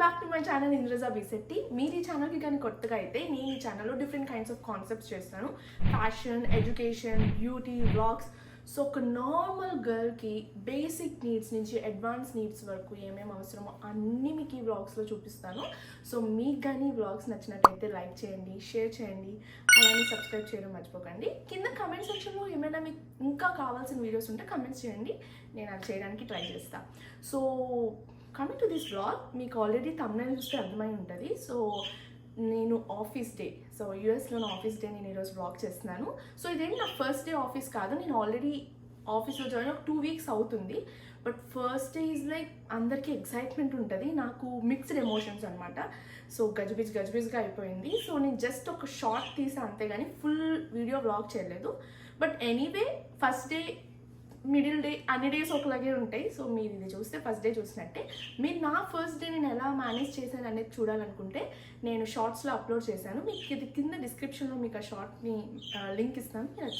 Back to my channel Indraja Bisetti. మీరు ఈ ఛానల్కి కానీ కొత్తగా అయితే నేను ఈ ఛానల్లో డిఫరెంట్ కైండ్స్ ఆఫ్ కాన్సెప్ట్స్ చేస్తాను. Fashion, education, beauty, vlogs. So ఒక నార్మల్ గర్ల్కి బేసిక్ నీడ్స్ నుంచి అడ్వాన్స్ నీడ్స్ వరకు ఏమేమి అవసరమో అన్నీ మీకు ఈ వ్లాగ్స్లో చూపిస్తాను. సో మీకు కానీ ఈ వ్లాగ్స్ నచ్చినట్టయితే లైక్ చేయండి, షేర్ చేయండి, అలానే సబ్స్క్రైబ్ చేయడం మర్చిపోకండి. కింద కమెంట్ సెక్షన్లో ఏమైనా మీకు ఇంకా కావాల్సిన వీడియోస్ ఉంటే కమెంట్స్ చేయండి, నేను అది చేయడానికి ట్రై చేస్తాను. So coming to this vlog, మీకు ఆల్రెడీ థంబ్నెయిల్ చూస్తే అర్థమై ఉంటుంది. సో నేను ఆఫీస్ డే, సో యూఎస్లో నా ఆఫీస్ డే నేను ఈరోజు వ్లాగ్ చేస్తున్నాను. సో ఇదేంటి నా ఫస్ట్ డే ఆఫీస్ కాదు, నేను ఆల్రెడీ ఆఫీస్లో జాయిన్ ఒక 2 weeks అవుతుంది. But first day is like అందరికీ ఎక్సైట్మెంట్ ఉంటుంది, నాకు మిక్స్డ్ ఎమోషన్స్ అనమాట. సో గజిబిజ్గా అయిపోయింది. సో నేను జస్ట్ ఒక షార్ట్ తీసా అంతేగాని ఫుల్ వీడియో వ్లాగ్ చేయలేదు. But anyway first day, middle day, అన్ని డేస్ ఒకలాగే ఉంటాయి. సో మీరు ఇది చూస్తే ఫస్ట్ డే చూసినట్టే. మీరు నా ఫస్ట్ డే నేను ఎలా మేనేజ్ చేశాను అనేది చూడాలనుకుంటే నేను షార్ట్స్లో అప్లోడ్ చేశాను. మీకు ఇది కింద డిస్క్రిప్షన్లో మీకు ఆ షార్ట్ని లింక్ ఇస్తాను, మీరు అది చూడండి.